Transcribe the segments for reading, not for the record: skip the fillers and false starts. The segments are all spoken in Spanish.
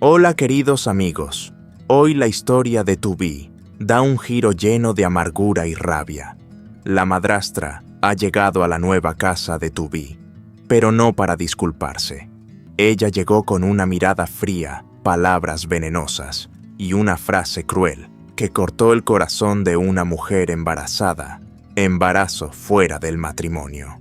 Hola queridos amigos, hoy la historia de Tubi da un giro lleno de amargura y rabia. La madrastra ha llegado a la nueva casa de Tubi, pero no para disculparse. Ella llegó con una mirada fría, palabras venenosas y una frase cruel que cortó el corazón de una mujer embarazada, embarazo fuera del matrimonio.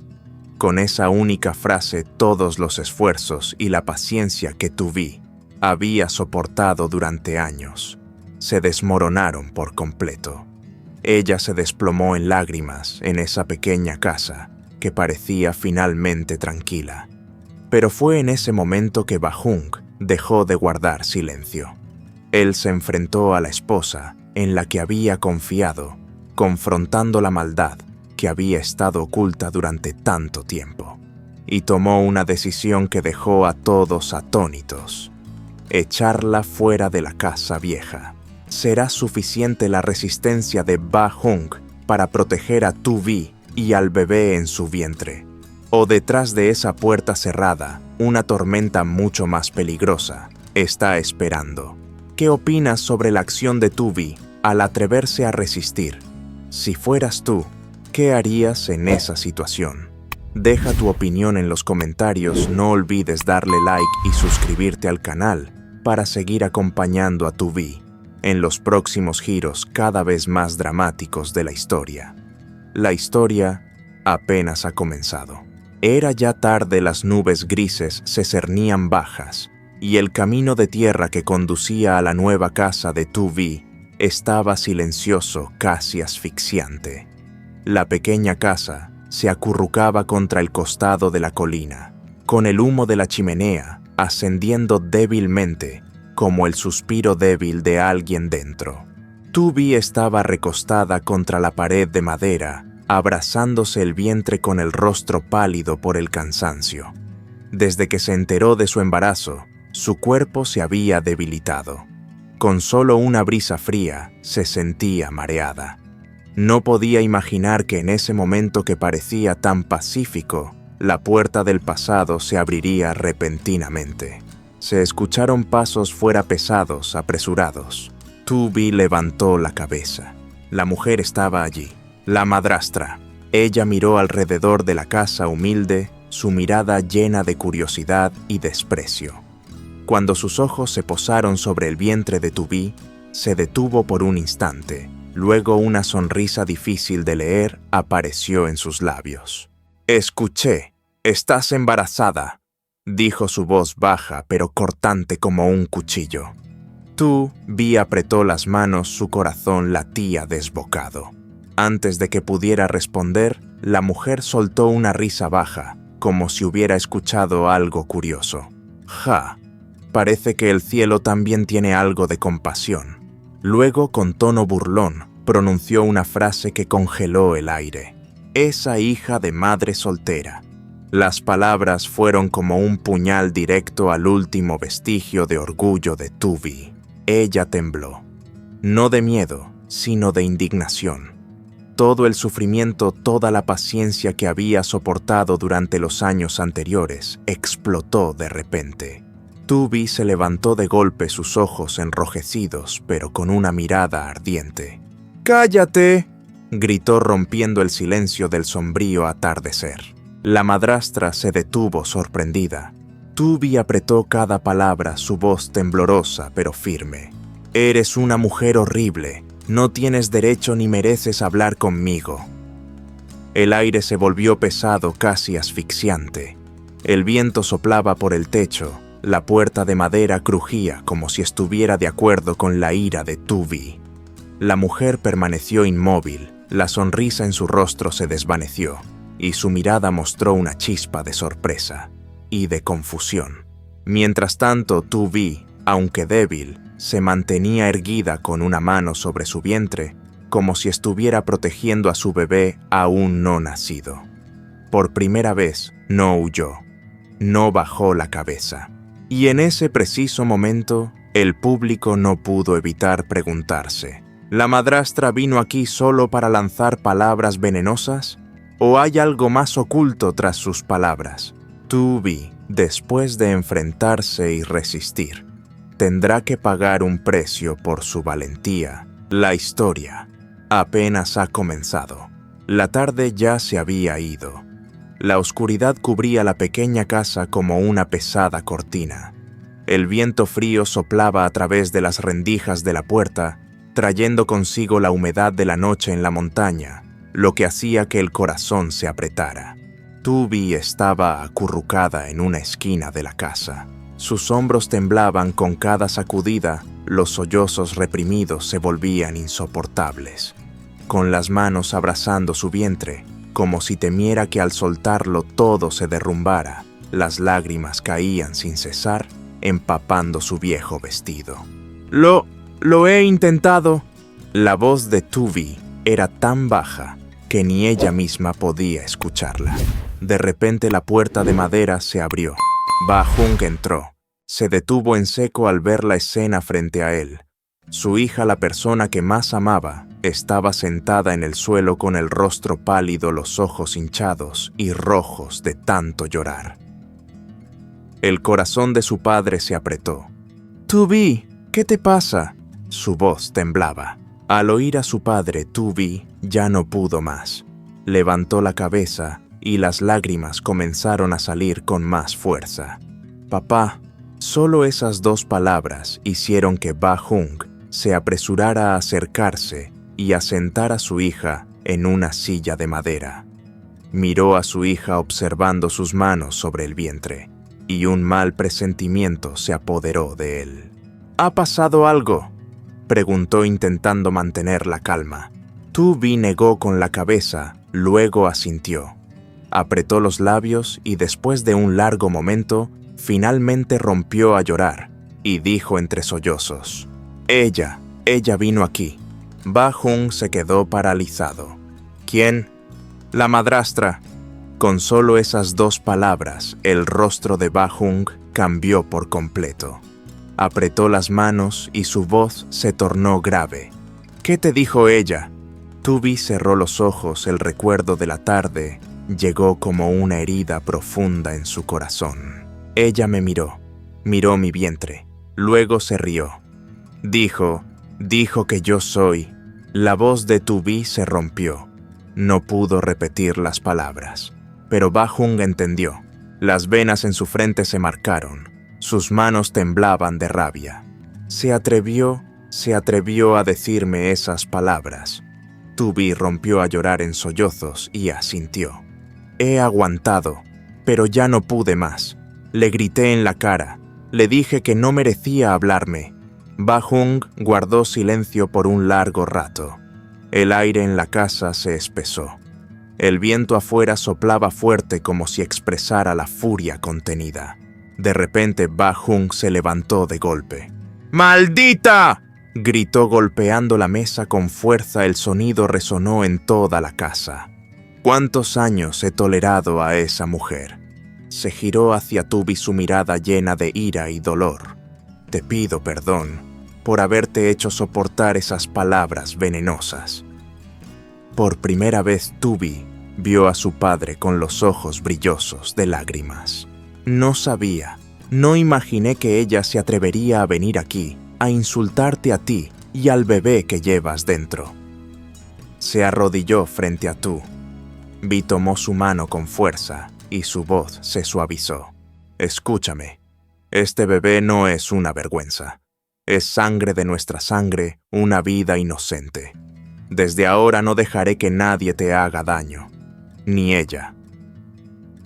Con esa única frase todos los esfuerzos y la paciencia que Tubi había soportado durante años se desmoronaron por completo. Ella se desplomó en lágrimas en esa pequeña casa que parecía finalmente tranquila. Pero fue en ese momento que Bahung dejó de guardar silencio. Él se enfrentó a la esposa en la que había confiado, confrontando la maldad que había estado oculta durante tanto tiempo, y tomó una decisión que dejó a todos atónitos: echarla fuera de la casa vieja. ¿Será suficiente la resistencia de Bahung para proteger a Tubi y al bebé en su vientre? ¿O detrás de esa puerta cerrada, una tormenta mucho más peligrosa está esperando? ¿Qué opinas sobre la acción de Tubi al atreverse a resistir? Si fueras tú, ¿qué harías en esa situación? Deja tu opinión en los comentarios, no olvides darle like y suscribirte al canal para seguir acompañando a Tubi en los próximos giros cada vez más dramáticos de la historia. La historia apenas ha comenzado. Era ya tarde, las nubes grises se cernían bajas y el camino de tierra que conducía a la nueva casa de Tubi estaba silencioso, casi asfixiante. La pequeña casa se acurrucaba contra el costado de la colina, con el humo de la chimenea ascendiendo débilmente como el suspiro débil de alguien dentro. Tubi estaba recostada contra la pared de madera, abrazándose el vientre con el rostro pálido por el cansancio. Desde que se enteró de su embarazo, su cuerpo se había debilitado. Con solo una brisa fría, se sentía mareada. No podía imaginar que en ese momento que parecía tan pacífico, la puerta del pasado se abriría repentinamente. Se escucharon pasos fuera pesados, apresurados. Tubi levantó la cabeza. La mujer estaba allí, la madrastra. Ella miró alrededor de la casa humilde, su mirada llena de curiosidad y desprecio. Cuando sus ojos se posaron sobre el vientre de Tubi, se detuvo por un instante. Luego una sonrisa difícil de leer apareció en sus labios. «Escuché, estás embarazada», dijo su voz baja pero cortante como un cuchillo. Tubi apretó las manos, su corazón latía desbocado. Antes de que pudiera responder, la mujer soltó una risa baja, como si hubiera escuchado algo curioso. «Ja, parece que el cielo también tiene algo de compasión». Luego, con tono burlón, pronunció una frase que congeló el aire. «Esa hija de madre soltera». Las palabras fueron como un puñal directo al último vestigio de orgullo de Tubi. Ella tembló. No de miedo, sino de indignación. Todo el sufrimiento, toda la paciencia que había soportado durante los años anteriores, explotó de repente. Tubi se levantó de golpe, sus ojos enrojecidos, pero con una mirada ardiente. «¡Cállate!», gritó rompiendo el silencio del sombrío atardecer. La madrastra se detuvo sorprendida. Tubi apretó cada palabra, su voz temblorosa pero firme. «Eres una mujer horrible. No tienes derecho ni mereces hablar conmigo». El aire se volvió pesado, casi asfixiante. El viento soplaba por el techo. La puerta de madera crujía como si estuviera de acuerdo con la ira de Tubi. La mujer permaneció inmóvil, la sonrisa en su rostro se desvaneció, y su mirada mostró una chispa de sorpresa y de confusión. Mientras tanto, Tubi, aunque débil, se mantenía erguida con una mano sobre su vientre, como si estuviera protegiendo a su bebé aún no nacido. Por primera vez, no huyó, no bajó la cabeza. Y en ese preciso momento, el público no pudo evitar preguntarse: ¿la madrastra vino aquí solo para lanzar palabras venenosas? ¿O hay algo más oculto tras sus palabras? Tubi, después de enfrentarse y resistir, tendrá que pagar un precio por su valentía. La historia apenas ha comenzado. La tarde ya se había ido. La oscuridad cubría la pequeña casa como una pesada cortina. El viento frío soplaba a través de las rendijas de la puerta, trayendo consigo la humedad de la noche en la montaña, lo que hacía que el corazón se apretara. Tubby estaba acurrucada en una esquina de la casa. Sus hombros temblaban con cada sacudida, los sollozos reprimidos se volvían insoportables. Con las manos abrazando su vientre, como si temiera que al soltarlo todo se derrumbara, las lágrimas caían sin cesar, empapando su viejo vestido. Lo he intentado. La voz de Tubby era tan baja que ni ella misma podía escucharla. De repente la puerta de madera se abrió. Ba Jung entró. Se detuvo en seco al ver la escena frente a él. Su hija, la persona que más amaba, estaba sentada en el suelo con el rostro pálido, los ojos hinchados y rojos de tanto llorar. El corazón de su padre se apretó. «Tubby, ¿qué te pasa?» Su voz temblaba. Al oír a su padre, Tubby ya no pudo más. Levantó la cabeza y las lágrimas comenzaron a salir con más fuerza. «Papá». Solo esas dos palabras hicieron que Ba Jung se apresurara a acercarse y a sentar a su hija en una silla de madera. Miró a su hija observando sus manos sobre el vientre, y un mal presentimiento se apoderó de él. «¿Ha pasado algo?», preguntó intentando mantener la calma. Tubby negó con la cabeza, luego asintió. Apretó los labios y después de un largo momento, finalmente rompió a llorar y dijo entre sollozos: Ella vino aquí». Ba Jung se quedó paralizado. «¿Quién?». «La madrastra». Con solo esas dos palabras, el rostro de Ba Jung cambió por completo. Apretó las manos y su voz se tornó grave. «¿Qué te dijo ella?». Tubby cerró los ojos. El recuerdo de la tarde llegó como una herida profunda en su corazón. Ella me miró mi vientre, luego se rió. Dijo que yo soy. La voz de Tubby se rompió. No pudo repetir las palabras, pero Ba Jung entendió. Las venas en su frente se marcaron, sus manos temblaban de rabia. Se atrevió a decirme esas palabras. Tubby rompió a llorar en sollozos y asintió. He aguantado, pero ya no pude más. Le grité en la cara. Le dije que no merecía hablarme. Ba Jung guardó silencio por un largo rato. El aire en la casa se espesó. El viento afuera soplaba fuerte como si expresara la furia contenida. De repente Ba Jung se levantó de golpe. ¡Maldita!, gritó golpeando la mesa con fuerza. El sonido resonó en toda la casa. ¿Cuántos años he tolerado a esa mujer? Se giró hacia Tubby, su mirada llena de ira y dolor. Te pido perdón por haberte hecho soportar esas palabras venenosas. Por primera vez Tubby vio a su padre con los ojos brillosos de lágrimas. No imaginé que ella se atrevería a venir aquí, a insultarte a ti y al bebé que llevas dentro. Se arrodilló frente a Tubby, tomó su mano con fuerza y su voz se suavizó. Escúchame, este bebé no es una vergüenza. Es sangre de nuestra sangre, una vida inocente. Desde ahora no dejaré que nadie te haga daño, ni ella.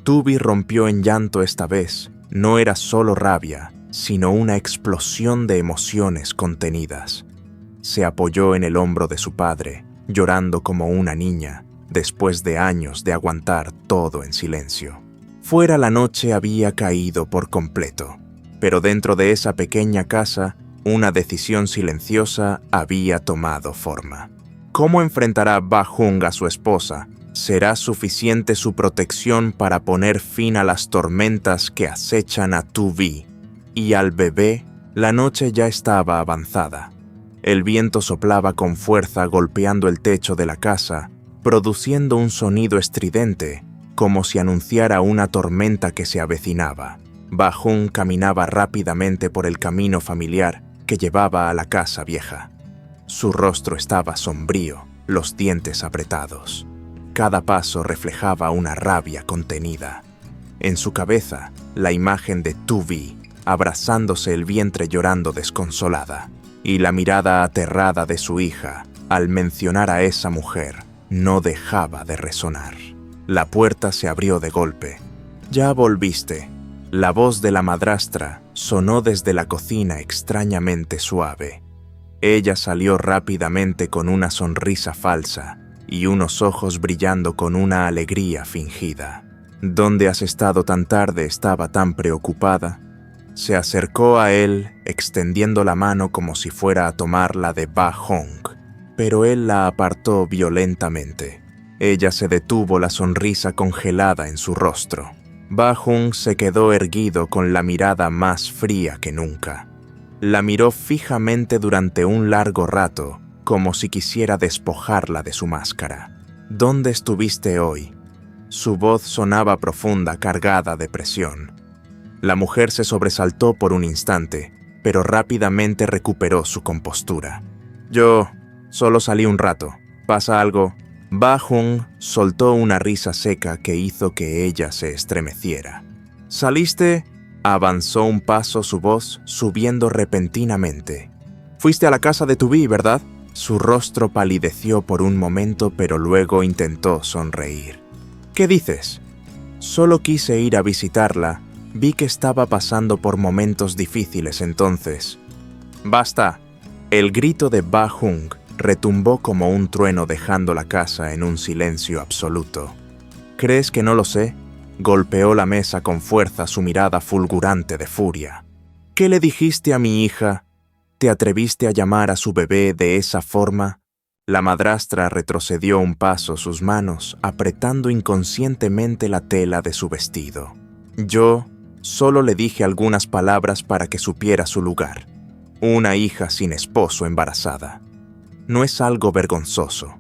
Tubby rompió en llanto esta vez. No era solo rabia, sino una explosión de emociones contenidas. Se apoyó en el hombro de su padre, llorando como una niña, después de años de aguantar todo en silencio. Fuera la noche había caído por completo, pero dentro de esa pequeña casa, una decisión silenciosa había tomado forma. ¿Cómo enfrentará Ba Jung a su esposa? ¿Será suficiente su protección para poner fin a las tormentas que acechan a Tubby y al bebé? La noche ya estaba avanzada. El viento soplaba con fuerza golpeando el techo de la casa, produciendo un sonido estridente, como si anunciara una tormenta que se avecinaba. Ba-Jung caminaba rápidamente por el camino familiar que llevaba a la casa vieja. Su rostro estaba sombrío, los dientes apretados. Cada paso reflejaba una rabia contenida. En su cabeza, la imagen de Tu-bi, abrazándose el vientre llorando desconsolada, y la mirada aterrada de su hija, al mencionar a esa mujer, no dejaba de resonar. La puerta se abrió de golpe. «Ya volviste». La voz de la madrastra sonó desde la cocina extrañamente suave. Ella salió rápidamente con una sonrisa falsa y unos ojos brillando con una alegría fingida. «¿Dónde has estado tan tarde? Estaba tan preocupada». Se acercó a él, extendiendo la mano como si fuera a tomarla de Ba-Jung, pero él la apartó violentamente. Ella se detuvo, la sonrisa congelada en su rostro. Ba-Jung se quedó erguido con la mirada más fría que nunca. La miró fijamente durante un largo rato, como si quisiera despojarla de su máscara. «¿Dónde estuviste hoy?». Su voz sonaba profunda, cargada de presión. La mujer se sobresaltó por un instante, pero rápidamente recuperó su compostura. «Yo solo salí un rato. ¿Pasa algo?». Ba-Jung soltó una risa seca que hizo que ella se estremeciera. «¿Saliste?». Avanzó un paso su voz, subiendo repentinamente. «Fuiste a la casa de Tu-bi, ¿verdad?». Su rostro palideció por un momento, pero luego intentó sonreír. «¿Qué dices?». «Solo quise ir a visitarla. Vi que estaba pasando por momentos difíciles entonces». «Basta». El grito de Ba-Jung retumbó como un trueno dejando la casa en un silencio absoluto. «¿Crees que no lo sé?». Golpeó la mesa con fuerza, su mirada fulgurante de furia. «¿Qué le dijiste a mi hija? ¿Te atreviste a llamar a su bebé de esa forma?». La madrastra retrocedió un paso, sus manos apretando inconscientemente la tela de su vestido. «Yo solo le dije algunas palabras para que supiera su lugar. Una hija sin esposo embarazada. No es algo vergonzoso».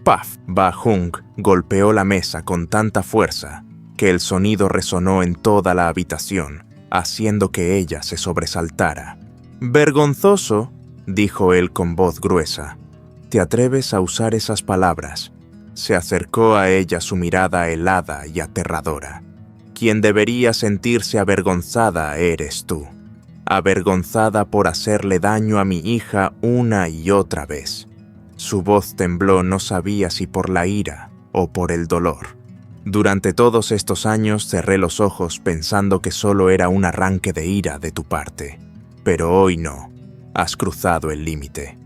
«Paf». Ba-Jung golpeó la mesa con tanta fuerza que el sonido resonó en toda la habitación, haciendo que ella se sobresaltara. «¿Vergonzoso?», dijo él con voz gruesa. «¿Te atreves a usar esas palabras?». Se acercó a ella, su mirada helada y aterradora. «Quien debería sentirse avergonzada eres tú. Avergonzada por hacerle daño a mi hija una y otra vez». Su voz tembló, no sabía si por la ira o por el dolor. «Durante todos estos años cerré los ojos pensando que solo era un arranque de ira de tu parte. Pero hoy no. Has cruzado el límite».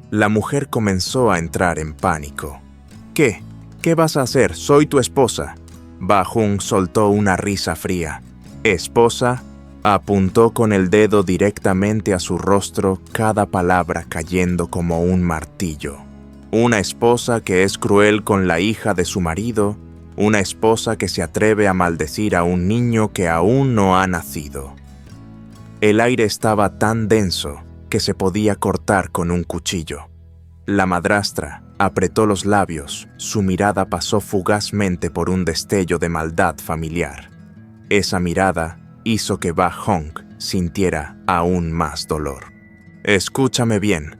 La mujer comenzó a entrar en pánico. «¿Qué? ¿Qué vas a hacer? Soy tu esposa». Ba-Jung soltó una risa fría. «¿Esposa?». Apuntó con el dedo directamente a su rostro, cada palabra cayendo como un martillo. «Una esposa que es cruel con la hija de su marido, una esposa que se atreve a maldecir a un niño que aún no ha nacido». El aire estaba tan denso que se podía cortar con un cuchillo. La madrastra apretó los labios, su mirada pasó fugazmente por un destello de maldad familiar. Esa mirada hizo que Ba-Jung sintiera aún más dolor. «Escúchame bien»,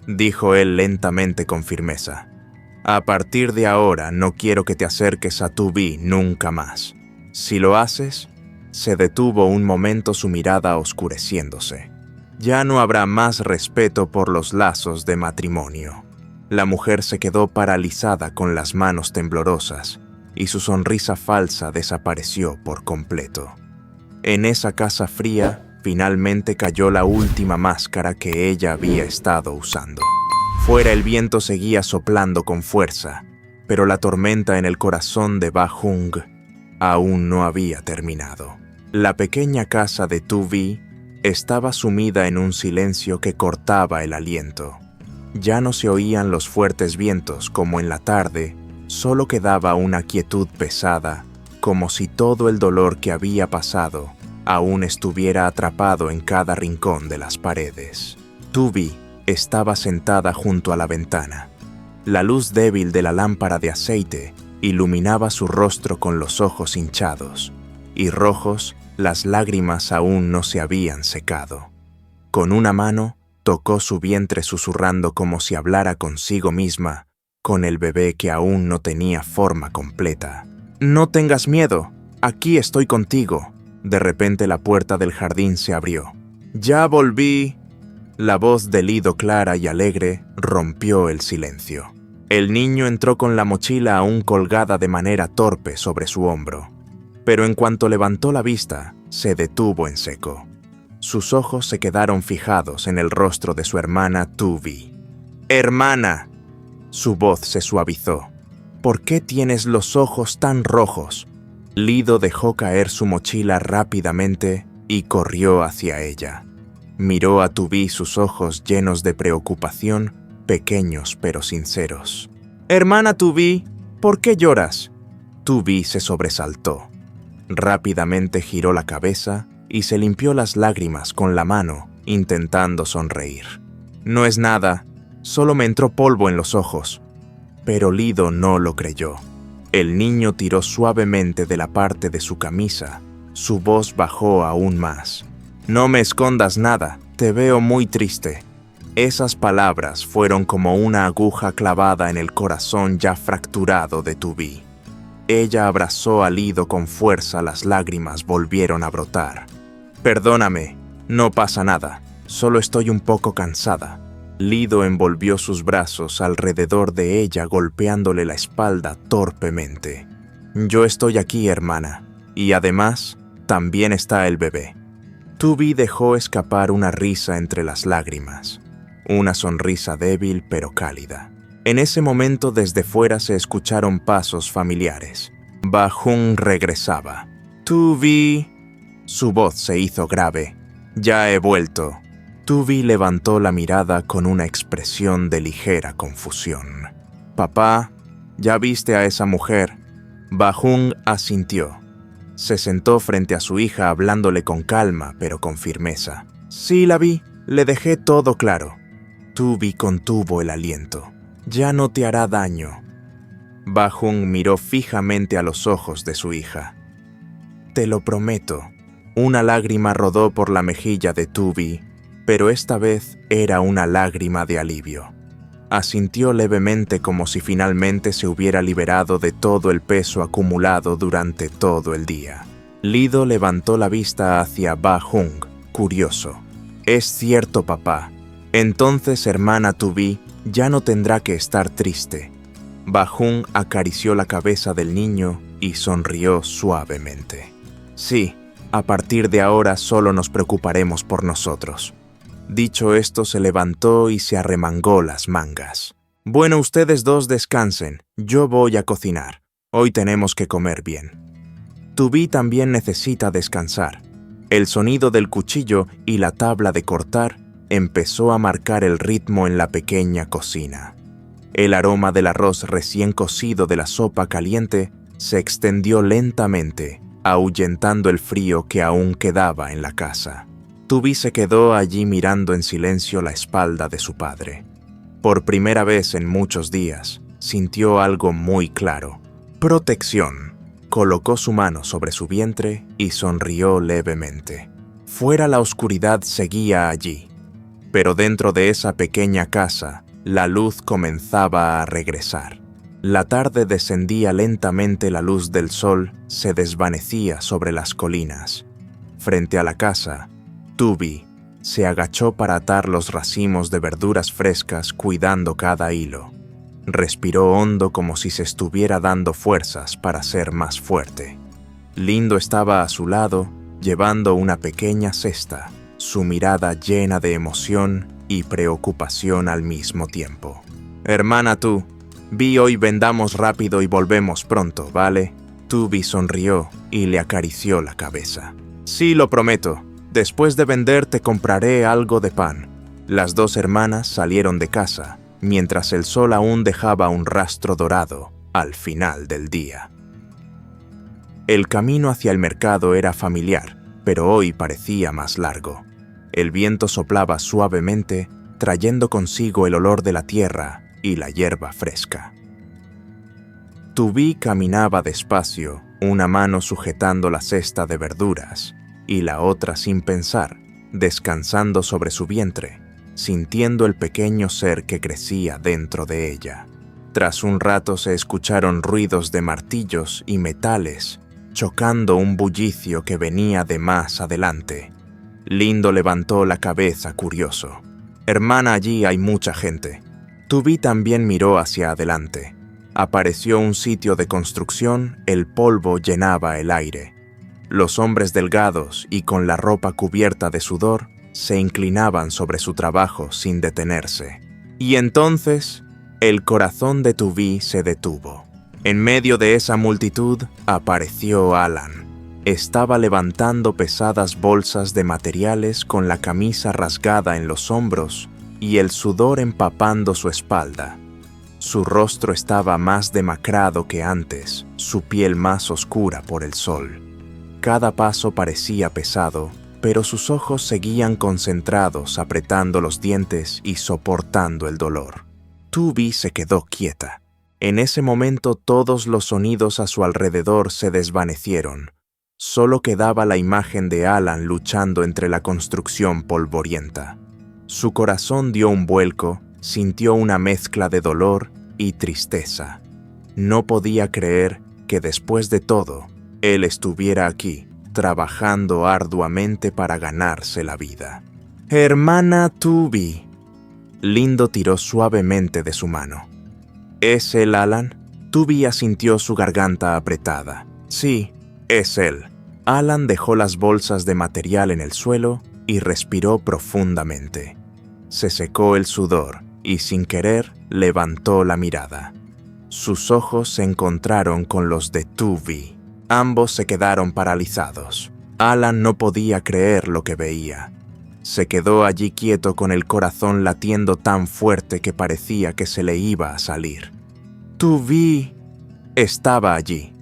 dijo él lentamente con firmeza. «A partir de ahora no quiero que te acerques a Tu-bi nunca más. Si lo haces…». Se detuvo un momento, su mirada oscureciéndose. «Ya no habrá más respeto por los lazos de matrimonio». La mujer se quedó paralizada con las manos temblorosas y su sonrisa falsa desapareció por completo. En esa casa fría, finalmente cayó la última máscara que ella había estado usando. Fuera el viento seguía soplando con fuerza, pero la tormenta en el corazón de Ba-Jung aún no había terminado. La pequeña casa de Tu-bi estaba sumida en un silencio que cortaba el aliento. Ya no se oían los fuertes vientos como en la tarde, solo quedaba una quietud pesada, como si todo el dolor que había pasado aún estuviera atrapado en cada rincón de las paredes. Tu-bi estaba sentada junto a la ventana. La luz débil de la lámpara de aceite iluminaba su rostro con los ojos hinchados. y rojos, las lágrimas aún no se habían secado. Con una mano, tocó su vientre susurrando como si hablara consigo misma, con el bebé que aún no tenía forma completa. «No tengas miedo, aquí estoy contigo». De repente la puerta del jardín se abrió. «Ya volví». La voz de Lido, clara y alegre, rompió el silencio. El niño entró con la mochila aún colgada de manera torpe sobre su hombro, pero en cuanto levantó la vista, se detuvo en seco. Sus ojos se quedaron fijados en el rostro de su hermana Tuvi. «¡Hermana!». Su voz se suavizó. «¿Por qué tienes los ojos tan rojos?». Lido dejó caer su mochila rápidamente y corrió hacia ella. Miró a Tuvi, sus ojos llenos de preocupación, pequeños pero sinceros. «Hermana Tuvi, ¿por qué lloras?». Tuvi se sobresaltó. Rápidamente giró la cabeza y se limpió las lágrimas con la mano, intentando sonreír. «No es nada, solo me entró polvo en los ojos». Pero Lido no lo creyó. El niño tiró suavemente de la parte de su camisa. Su voz bajó aún más. «No me escondas nada, te veo muy triste». Esas palabras fueron como una aguja clavada en el corazón ya fracturado de Tuvi. Ella abrazó a Lido con fuerza, las lágrimas volvieron a brotar. «Perdóname, no pasa nada, solo estoy un poco cansada». Lido envolvió sus brazos alrededor de ella, golpeándole la espalda torpemente. «Yo estoy aquí, hermana, y además, también está el bebé». Tuvi dejó escapar una risa entre las lágrimas, una sonrisa débil pero cálida. En ese momento desde fuera se escucharon pasos familiares. Ba-Jung regresaba. «Tuvi». Su voz se hizo grave. «Ya he vuelto». Tuvi levantó la mirada con una expresión de ligera confusión. «Papá, ¿ya viste a esa mujer?». Ba-Jung asintió. Se sentó frente a su hija hablándole con calma pero con firmeza. «Sí, la vi, le dejé todo claro». Tuvi contuvo el aliento. «Ya no te hará daño». Ba-Jung miró fijamente a los ojos de su hija. «Te lo prometo». Una lágrima rodó por la mejilla de Tuvi, pero esta vez era una lágrima de alivio. Asintió levemente como si finalmente se hubiera liberado de todo el peso acumulado durante todo el día. Lido levantó la vista hacia Ba-Jung, curioso. «Es cierto, papá. Entonces, hermana Tuvi ya no tendrá que estar triste». Ba-Jung acarició la cabeza del niño y sonrió suavemente. «Sí, a partir de ahora solo nos preocuparemos por nosotros». Dicho esto, se levantó y se arremangó las mangas. «Bueno, ustedes dos descansen, yo voy a cocinar. Hoy tenemos que comer bien». Tuvi también necesita descansar. El sonido del cuchillo y la tabla de cortar empezó a marcar el ritmo en la pequeña cocina. El aroma del arroz recién cocido de la sopa caliente se extendió lentamente, ahuyentando el frío que aún quedaba en la casa. Tuvi se quedó allí mirando en silencio la espalda de su padre. Por primera vez en muchos días, sintió algo muy claro. Protección. Colocó su mano sobre su vientre y sonrió levemente. Fuera la oscuridad seguía allí, pero dentro de esa pequeña casa, la luz comenzaba a regresar. La tarde descendía lentamente, la luz del sol se desvanecía sobre las colinas. Frente a la casa, Tuvi se agachó para atar los racimos de verduras frescas, cuidando cada hilo. Respiró hondo como si se estuviera dando fuerzas para ser más fuerte. Lindo estaba a su lado, llevando una pequeña cesta, su mirada llena de emoción y preocupación al mismo tiempo. «Hermana tú, vi hoy vendamos rápido y volvemos pronto, ¿vale?». Tuvi sonrió y le acarició la cabeza. «Sí, lo prometo. Después de vender te compraré algo de pan». Las dos hermanas salieron de casa, mientras el sol aún dejaba un rastro dorado al final del día. El camino hacia el mercado era familiar, pero hoy parecía más largo. El viento soplaba suavemente, trayendo consigo el olor de la tierra y la hierba fresca. Tuvi caminaba despacio, una mano sujetando la cesta de verduras y la otra sin pensar, descansando sobre su vientre, sintiendo el pequeño ser que crecía dentro de ella. Tras un rato se escucharon ruidos de martillos y metales, chocando un bullicio que venía de más adelante. Lindo levantó la cabeza curioso. «Hermana, allí hay mucha gente». Tubí también miró hacia adelante. Apareció un sitio de construcción, el polvo llenaba el aire. Los hombres delgados y con la ropa cubierta de sudor se inclinaban sobre su trabajo sin detenerse. Y entonces, el corazón de Tubí se detuvo. En medio de esa multitud apareció Alan. Estaba levantando pesadas bolsas de materiales con la camisa rasgada en los hombros y el sudor empapando su espalda. Su rostro estaba más demacrado que antes, su piel más oscura por el sol. Cada paso parecía pesado, pero sus ojos seguían concentrados, apretando los dientes y soportando el dolor. Tubí se quedó quieta. En ese momento todos los sonidos a su alrededor se desvanecieron. Solo quedaba la imagen de Alan luchando entre la construcción polvorienta. Su corazón dio un vuelco, sintió una mezcla de dolor y tristeza. No podía creer que después de todo, él estuviera aquí, trabajando arduamente para ganarse la vida. «Hermana Tubí». Lindo tiró suavemente de su mano. «¿Es él Alan?» Tubí asintió, su garganta apretada. «Sí, es él». Alan dejó las bolsas de material en el suelo y respiró profundamente. Se secó el sudor y, sin querer, levantó la mirada. Sus ojos se encontraron con los de Tubí. Ambos se quedaron paralizados. Alan no podía creer lo que veía. Se quedó allí quieto con el corazón latiendo tan fuerte que parecía que se le iba a salir. Tubí estaba allí.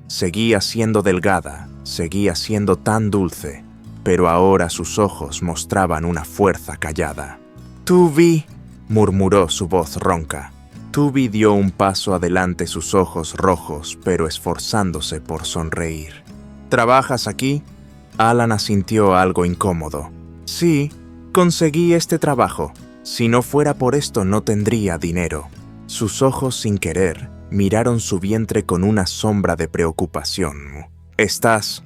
Seguía siendo delgada, seguía siendo tan dulce, pero ahora sus ojos mostraban una fuerza callada. «Tubí», murmuró su voz ronca. Tubí dio un paso adelante, sus ojos rojos, pero esforzándose por sonreír. «¿Trabajas aquí?» Alan asintió algo incómodo. «Sí, conseguí este trabajo. Si no fuera por esto no tendría dinero». Sus ojos, sin querer, miraron su vientre con una sombra de preocupación. ¿Estás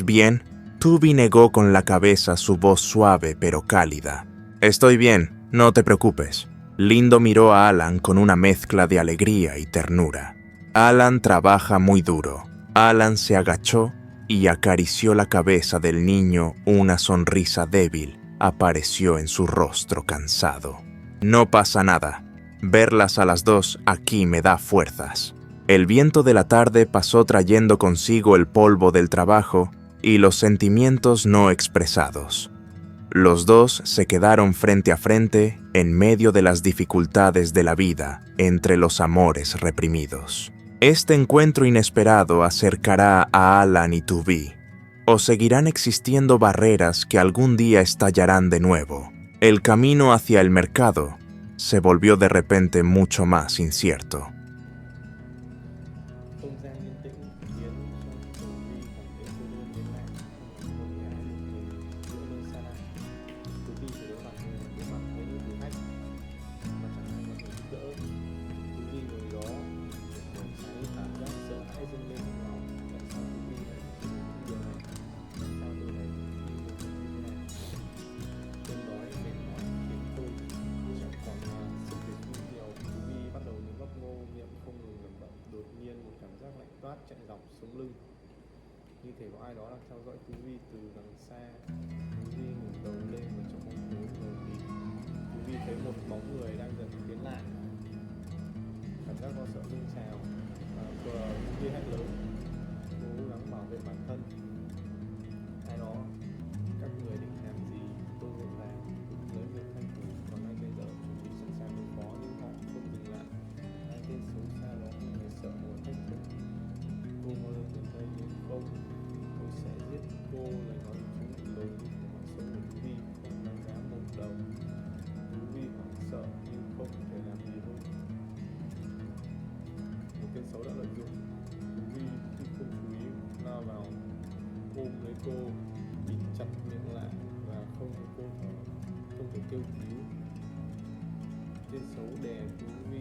bien?» Tubí negó con la cabeza, su voz suave pero cálida. «Estoy bien, no te preocupes». Lindo miró a Alan con una mezcla de alegría y ternura. «Alan trabaja muy duro». Alan se agachó y acarició la cabeza del niño. Una sonrisa débil apareció en su rostro cansado. «No pasa nada. Verlas a las dos aquí me da fuerzas». El viento de la tarde pasó trayendo consigo el polvo del trabajo y los sentimientos no expresados. Los dos se quedaron frente a frente en medio de las dificultades de la vida, entre los amores reprimidos. Este encuentro inesperado acercará a Alan y Tubí, o seguirán existiendo barreras que algún día estallarán de nuevo. El camino hacia el mercado se volvió de repente mucho más incierto. chạy dọc xuống lưng, như thể có ai đó đang theo dõi Tú Vi từ đằng xa. Tú Vi ngẩng đầu lên và trong bóng tối mờ mịt, Tú Vi thấy một bóng người đang dần tiến lại. Cảm giác lo sợ dâng trào và Tú Vi hét lớn, cố gắng bảo vệ bản thân. Ai đó, các người định làm gì? Tôi vội vàng lấy một thanh thủ, còn ngay bây giờ chuẩn bị sẵn sàng đối phó, nhưng họ không dừng lại. Hai tên xấu xa đó không hề sợ một thách thức. Cô ơi, đến đây nếu không, tôi sẽ giết cô. Lời nói chúng bị lối nhưng mặt sống của Tú Vi không đáng giá một đồng. Tú Vi hoảng sợ nhưng không thể làm gì hơn. Một tên xấu đã lợi dụng Tú Vi kêu cứu. Tên xấu đè tú vi